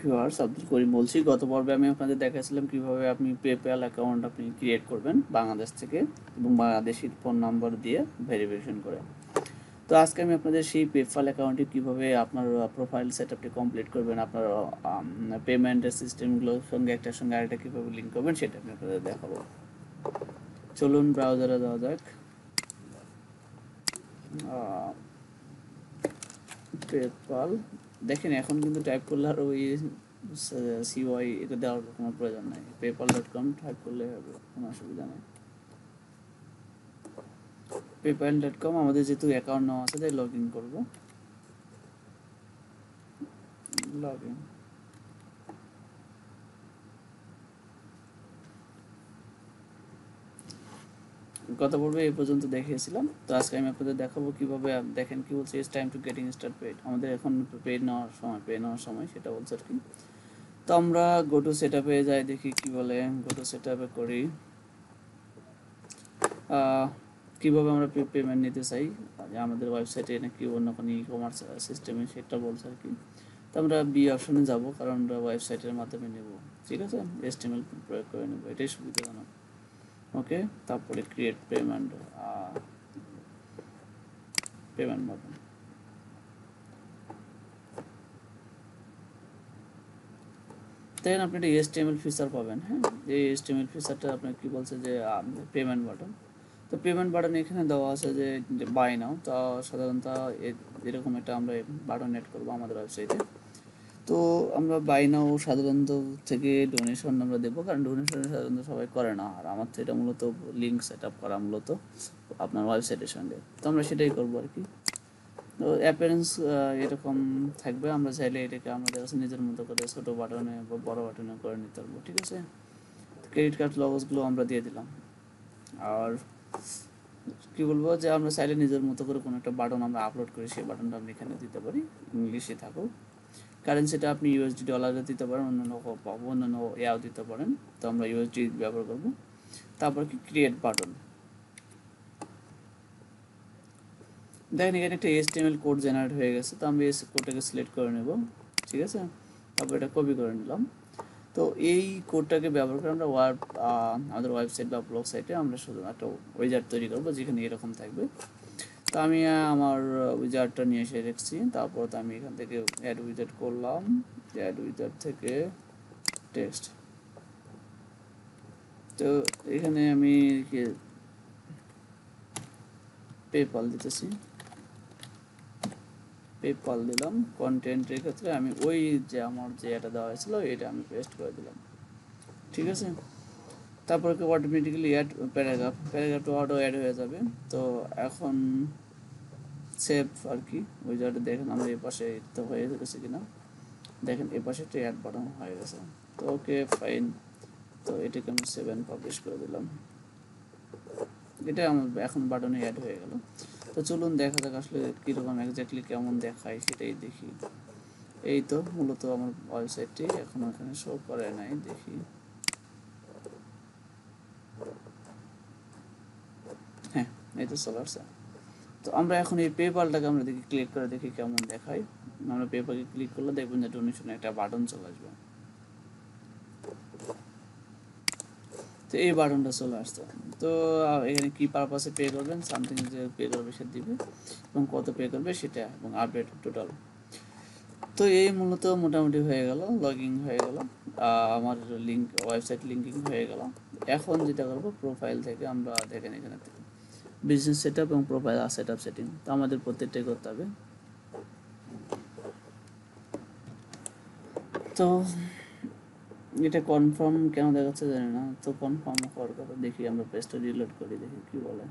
Viewers, Abdul Karim বলছি। গত পর্বে আমি আপনাদের দেখাচ্ছিলাম কিভাবে আপনি পেপ্যাল অ্যাকাউন্ট আপনি ক্রিয়েট করবেন বাংলাদেশ থেকে এবং বাংলাদেশি ফোন নাম্বার দিয়ে ভেরিফিকেশন করে। তো আজকে আমি আপনাদের সেই পেপ্যাল অ্যাকাউন্টে কিভাবে আপনার প্রোফাইল সেটআপটি কমপ্লিট করবেন, আপনার পেমেন্টের সিস্টেমগুলোর সঙ্গে একটার সঙ্গে আরেকটা কীভাবে লিঙ্ক করবেন সেটা আমি আপনাদের দেখাবো। চলুন ব্রাউজারে যাওয়া যাক। পেপ্যাল দেখেন, এখন কিন্তু টাইপ করলে আর ওই সিওয়াই এটা দেওয়ার কোনো প্রয়োজন নাই। পেপ্যাল.com টাইপ করলে হবে, কোনো অসুবিধা নেই। পেপ্যাল.com আমাদের যেহেতু অ্যাকাউন্ট নেওয়া আছে তাই লগ ইন করবো। লগ ইন গত পর্বে এই পর্যন্ত দেখিয়েছিলাম। তো আজকে আমি আপনাদের দেখাবো কিভাবে। দেখেন কি বলছে, it's time to getting start paid. আমাদের এখন পেড নেওয়ার সময় সেটা বলছে আর কি। তো আমরা গো টু সেটআপে যাই, দেখি কি বলে। গো টু সেটআপে করি কীভাবে আমরা পেমেন্ট নিতে চাই, যে আমাদের ওয়েবসাইটে নাকি অন্য কোনো ই কমার্স সিস্টেমে, সেটা বলছে আর কি। তো আমরা বি অপশনে যাব, কারণ আমরা ওয়েবসাইটের মাধ্যমে নেব। ঠিক আছে, HTML প্রয়োগ করে নেব, এটাই সুবিধাজনক। ওকে, তারপরে ক্রিয়েট পেমেন্ট বাটন। দেখেন আপনি একটা HTML ফিচার পাবেন। হ্যাঁ, এই HTML ফিচারটা আপনার কি বলছে যে পেমেন্ট বাটন। তো পেমেন্ট বাটন এখানে দেওয়া আছে যে বাই নাও। তো সাধারণত এরকম একটা আমরা বাটন এড করবো আমাদের ওয়েবসাইটে। তো আমরা বাই নাও সাধারণত থেকে ডোনেশন আমরা দেবো, কারণ ডোনেশন সাধারণত সবাই করে না। আর আমার তো এটা মূলত লিঙ্ক সেট আপ করা মূলত আপনার ওয়েবসাইটের সঙ্গে, তো আমরা সেটাই করবো আর কি। তো অ্যাপিয়ারেন্স এরকম থাকবে। আমরা চাইলে এটাকে আমাদের কাছে নিজের মতো করে ছোটো বাটনে বা বড়ো বাটনে করে নিতে পারবো। ঠিক আছে, ক্রেডিট কার্ড লগসগুলো আমরা দিয়ে দিলাম। আর কি বলবো, যে আমরা চাইলে নিজের মতো করে কোনো একটা বাটন আমরা আপলোড করি, সেই বাটনটা আমরা এখানে দিতে পারি, ইংলিশে থাকুক। কারেন্সিটা আপনি USD ডলারে দিতে পারেন, অন্যান্য ইয়াও দিতে পারেন। তো আমরা USD ব্যবহার করব। তারপর কি ক্রিয়েট বাটন। দেখেন এখানে একটা HTML কোড জেনারেট হয়ে গেছে। তো আমি এই কোডটাকে সিলেক্ট করে নেব। ঠিক আছে, তারপর এটা কপি করে নিলাম। তো এই কোডটাকে ব্যবহার করে আমরা আমাদের ওয়েবসাইট বা ব্লগ সাইটে আমরা শুধু একটা উইজার্ড তৈরি করবো, যেখানে এরকম থাকবে। তো আমি আমার উইজার্ডটা নিয়ে এসে রেখেছি। তারপর তো আমি এখান থেকে অ্যাড উইজার্ড করলাম। অ্যাড উইজার্ড থেকে টেক্সট। তো এখানে আমি পেপাল দিতেছি, পেপাল দিলাম। কন্টেন্টের ক্ষেত্রে আমি ওই যে আমার যে এটা দেওয়া হয়েছিল এটা আমি পেস্ট করে দিলাম। ঠিক আছে, তারপরে অটোমেটিক্যালি অ্যাড প্যারাগ্রাফটা অটো অ্যাড হয়ে যাবে। তো এখন সেভ আর কি উইজার্ডে দেখেন আমার এই পাশে তো হয়ে গেছে কিনা। দেখেন এ পাশে একটা অ্যাড বাটন হয়ে গেছে। তো ওকে ফাইন। তো এটাকে আমি 7 পাবলিশ করে দিলাম। এটা আমার এখন বাটনে অ্যাড হয়ে গেল। তো চলুন দেখা যাক আসলে কীরকম এক্স্যাক্টলি কেমন দেখায় সেটাই দেখি। এই তো মূলত আমার ওয়েবসাইটটি এখন এখানে শো করে নাই, দেখি। হ্যাঁ, এই তো চলে আসছে। তো আমরা এখন এই পেপালটাকে আমরা দেখি ক্লিক করে দেখি কেমন দেখায়। আমরা পেপালে ক্লিক করলে দেখবেন যে ডোনেশনে একটা বাটন চলে আসবে। তো এই বাটনটা চলে আসছে। তো এখানে কি পারপাসে পে করবেন, সামথিং যে পে করবে সে দিবে এবং কত পে করবে সেটা, এবং আপডেট টোটাল। তো এই মূলত মোটামুটি হয়ে গেল, লগইন হয়ে গেল, আমার লিঙ্ক ওয়েবসাইট লিঙ্কিং হয়ে গেল। এখন যেটা করবো, প্রোফাইল থেকে আমরা দেখেন এখানে বিজনেস সেট আপ এবং প্রোফাইল সেট আপ সেটিং। তো আমাদের প্রত্যেকটাই করতে হবে। তো এটা কনফার্ম কেন দেখাচ্ছে জানি না। তো কনফার্ম হওয়ার কথা, দেখি আমরা পেজটা রিলোড করি, দেখি কি বলে।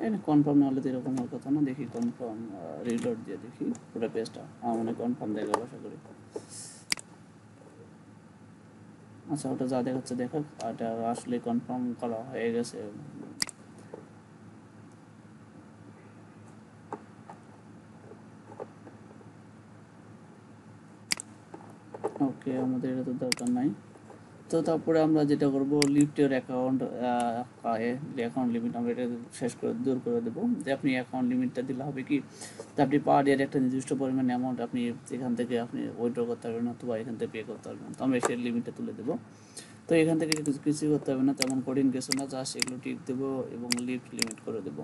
এটা কনফার্ম না হলে তো এরকম হওয়ার কথা না। দেখি কনফার্ম রিলোড দিয়ে দেখি পুরো পেজটা। আমার মনে কনফার্ম দেখাবো, আশা করি। আচ্ছা, ওটা যা দেখাচ্ছে দেখাক, এটা আসলে কনফার্ম করা হয়ে গেছে। ওকে, আমাদের এটা তো দরকার নাই। তো তারপরে আমরা যেটা করব লিফটের অ্যাকাউন্ট অ্যাকাউন্ট লিমিট আমরা এটা শেষ করে দূর করে দেবো, যে আপনি অ্যাকাউন্ট লিমিটটা দিলে হবে কি, যে আপনি পার ইয়ার একটা নির্দিষ্ট পরিমাণ অ্যামাউন্ট আপনি এখান থেকে আপনি উইথড্র করতে পারবেন অথবা এখান থেকে পে করতে পারবেন। তো আমরা সেই লিমিটটা তুলে দেবো। তো এখান থেকে কিছু করতে হবে না, তেমন কঠিন কিছু না, জাস্ট এগুলো টিক দেবো এবং লিফট লিমিট করে দেবো।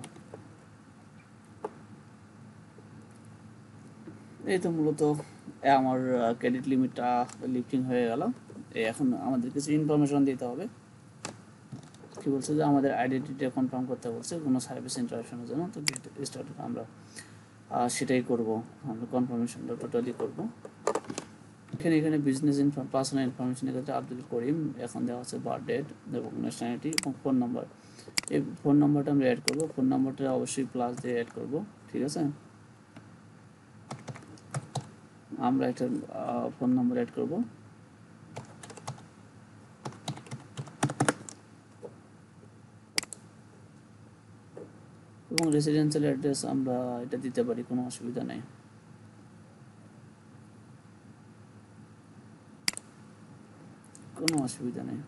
এই তো মূলত আমার ক্রেডিট লিমিটটা লিফটিং হয়ে গেল। এখন আমাদের কিছু ইনফরমেশন দিতে হবে। কি বলছে যে আমাদের আইডেন্টিটি কনফার্ম করতে বলছে কোনো সার্ভিস ইন্টারাকশনের জন্য। তো স্টার্ট আমরা সেটাই করব, আমরা কনফার্মেশনটা টোটালি করব। এখানে বিজনেস পার্সোনাল ইনফরমেশন এক্ষেত্রে আব্দুল করিম এখন দেওয়া হচ্ছে বার্থ ডেট এবং ন্যাশনালিটি এবং ফোন নাম্বার। এই ফোন নাম্বারটা আমরা অ্যাড করব, ফোন নাম্বারটা অবশ্যই প্লাস দিয়ে অ্যাড করব, ঠিক আছে। আমরা একটা ফোন নাম্বার অ্যাড করব, এবং রেসিডেন্সিয়াল অ্যাড্রেস আমরা এটা দিতে পারি, কোনো অসুবিধা নেই। কোনো অসুবিধা নেই।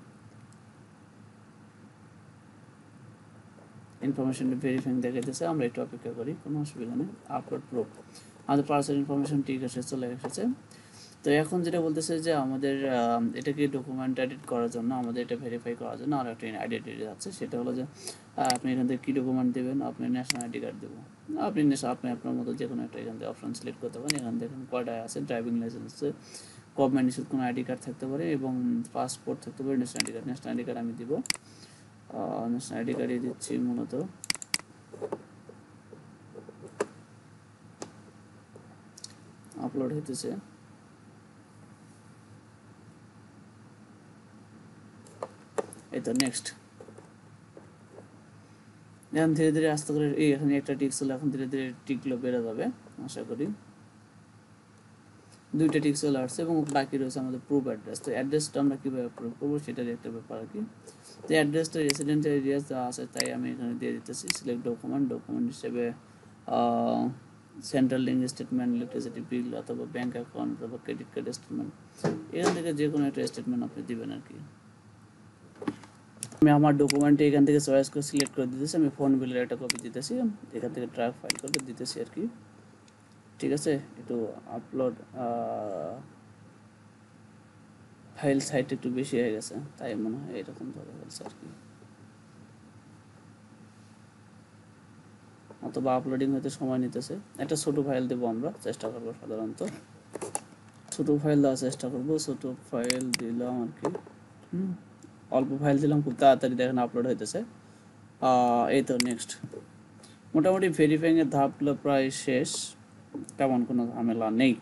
ইনফরমেশন ভেরিফাইং দেখাইতেছে, আমরা একটু অপেক্ষা করি, কোনো অসুবিধা নেই। আপলোড প্রুফ, আমাদের পার্সোনাল ইনফরমেশন ঠিক আছে, চলে এসেছে। তো এখন যেটা বলতেছে যে আমাদের এটাকে ডকুমেন্ট এডিট করার জন্য, আমাদের এটা ভেরিফাই করার জন্য আর একটা আইডেন্টিটি আছে, সেটা হলো যে আপনি এখান থেকে কী ডকুমেন্ট দেবেন, আপনি ন্যাশনাল আইডি কার্ড দেবো। আপনি আপনার মতো যে কোনো একটা এখান থেকে অপশন সিলেক্ট করতে পারেন। এখান থেকে কয়টা আছে, ড্রাইভিং লাইসেন্স আছে, গভর্নমেন্ট ইস্যুড কোনো আইডি কার্ড থাকতে পারে এবং পাসপোর্ট থাকতে পারে, national ID card. National ID card আমি দিব, ন্যাশনাল আইডি কার্ডই দিচ্ছি মূলত। আপলোড হইতেছে, এই তো নেক্সট। এখন ধীরে ধীরে আস্তে করে এই এখানে একটা টিক ছিল, এখন ধীরে ধীরে টিকগুলো বেড়ে যাবে আশা করি। দুইটা টিক চলে আসছে এবং বাকি রয়েছে আমাদের প্রুফ অ্যাড্রেস। তো অ্যাড্রেসটা আমরা কীভাবে প্রুফ করবো সেটার একটা ব্যাপার আর কি। তো অ্যাড্রেসটা রেসিডেন্সিয়াল এরিয়া যা আছে তাই আমি এখানে দিয়ে দিতেছি। সিলেক্ট ডকুমেন্ট হিসেবে central link statement, electricity bill অথবা ব্যাঙ্ক অ্যাকাউন্ট অথবা ক্রেডিট কার্ড স্টেটমেন্ট, এখান থেকে যে কোনো একটা স্টেটমেন্ট আপনি দিবেন আর কি। আমি আমার ডকুমেন্টে এখান থেকে চয়েস করে সিলেক্ট করে দিতেছি, আমি ফোন বিলের একটা কপি দিতেছি, এখান থেকে ড্রাগ ফাইল করে দিতেছি আর কি, ঠিক আছে। একটু আপলোড ফাইল সাইট একটু বেশি হয়ে গেছে, তাই মনে হয় এরকম ধরে ফেলছে আর কি, অথবা আপলোডিং হতে সময় নিতেছে। একটা ছোটো ফাইল দেবো, আমরা চেষ্টা করবো সাধারণত ছোটো ফাইল দেওয়ার চেষ্টা করবো। ছোটো ফাইল দিলাম আর কি, অল্প ফাইল দিলাম, খুব তাড়াতাড়ি দেখেন আপলোড হইতেছে। এই তো নেক্সট। মোটামুটি ভেরিফাইংয়ের ধাপগুলো প্রায় শেষ, তেমন কোনো ঝামেলা নেই।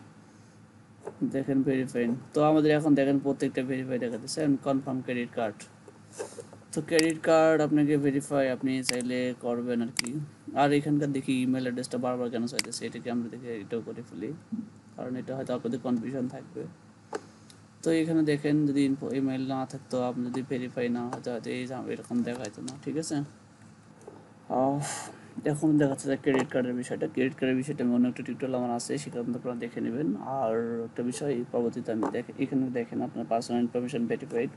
দেখেন ভেরিফাইং, তো আমাদের এখন দেখেন প্রত্যেকটা ভেরিফাই দেখাতেছে। কনফার্ম ক্রেডিট কার্ড, তো ক্রেডিট কার্ড আপনাকে ভেরিফাই আপনি চাইলে করবেন আর কি। আর এখানকার দেখি ইমেল অ্যাড্রেসটা বারবার কেন চাইতেছে, এটাকে আমরা দেখে এটাও করে ফেলি, কারণ এটা হয়তো আপনাদের কনফিউশন থাকবে। তো এখানে দেখেন যদি ইমেল না থাকতো, আপনি যদি ভেরিফাই না হতো হয়তো এই এরকম দেখাইতো না, ঠিক আছে। এখন দেখাচ্ছে যে ক্রেডিট কার্ডের বিষয়টা, ক্রেডিট কার্ডের বিষয়টা আমি অন্য একটা টিউটোরিয়াল আমার আছে, সেখানে আপনারা দেখে নেবেন। আর একটা বিষয় পরবর্তীতে আমি এখানে দেখেন আপনার পার্সোনাল ইনফরমেশন ভেরিফাইড,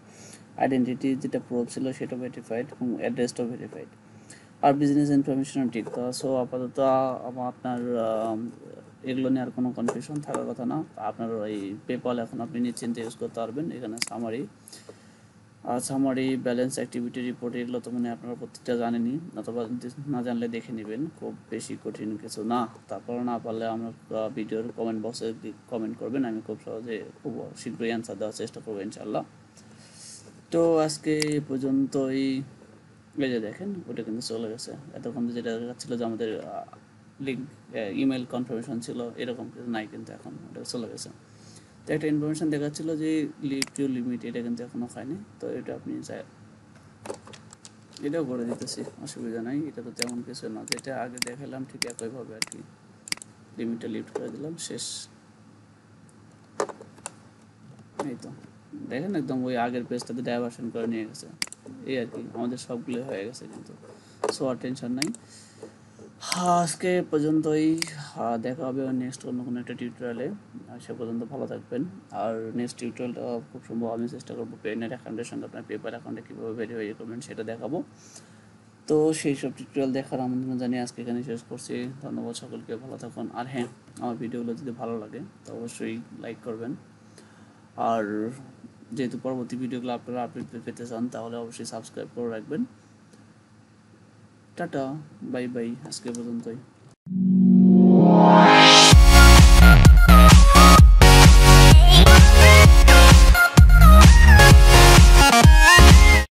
আইডেন্টিটি যেটা প্রুফ ছিল সেটা ভেরিফাইড এবং অ্যাড্রেসটাও ভেরিফাইড, আর বিজনেস ইনফরমেশনও ঠিক। তো সো আপাতত আপনার এগুলো নিয়ে আর কোনো কনফিউশন থাকার কথা না। আপনার ওই পেপাল এখন আপনি নিশ্চিন্তে ইউজ করতে পারবেন। এখানে সামারি ব্যালেন্স অ্যাক্টিভিটি রিপোর্ট, এগুলো তো মানে আপনারা প্রত্যেকটা জানেনই, অথবা না জানলে দেখে নেবেন, খুব বেশি কঠিন কিছু না। তারপর না পারলে আমরা ভিডিওর কমেন্ট বক্সে কমেন্ট করবেন, আমি খুব সহজে খুব শীঘ্রই অ্যান্সার দেওয়ার চেষ্টা করবো ইনশাল্লাহ। তো আজকে পর্যন্তই। এই যে দেখেন ওটা কিন্তু চলে গেছে, এতক্ষণ যেটা দেখাচ্ছিল যে আমাদের লিঙ্ক ইমেল কনফার্মেশন ছিল এরকম কিছু নাই, কিন্তু এখন ওটা চলে গেছে। তো একটা ইনফরমেশন দেখাচ্ছিল যে লিভ টু লিমিট, এটা কিন্তু এখনও হয়নি। তো এটা আপনি এটাও করে দিতেছি, অসুবিধা নাই। এটা তো তেমন কিছু না, যেটা আগে দেখালাম ঠিক একইভাবে আর কি। লিমিটটা লিফট করে দিলাম, শেষ। এই তো দেখেন একদম ওই আগের পেজটাতে ডাইভার্সন করে নিয়ে গেছে, এই আর কি। আমাদের সবগুলো হয়ে গেছে কিন্তু, সো আর টেনশন নাই। আজকে পর্যন্তই, দেখা হবে নেক্সট অন্য কোনো একটা টিউটোরিয়ালে। সে পর্যন্ত ভালো থাকবেন। আর নেক্সট টিউটোরিয়ালটা খুব সম্ভব আমি চেষ্টা করবো পেনের অ্যাকাউন্টের সঙ্গে আপনার পেপার অ্যাকাউন্টে কীভাবে ভেরিফাই করবেন সেটা দেখাবো। তো সেই সব টিউটোরিয়াল দেখার আমন্ত্রণ জানিয়ে আজকে এখানে শেষ করছি। ধন্যবাদ সকলকে, ভালো থাকুন। আর হ্যাঁ, আমার ভিডিওগুলো যদি ভালো লাগে তো অবশ্যই লাইক করবেন। আর যেহেতু পরবর্তী ভিডিওগুলো আপনারা আপডেট পেতে চান তাহলে অবশ্যই সাবস্ক্রাইব করে রাখবেন। টাটা, বাই বাই, আজকে পর্যন্তই।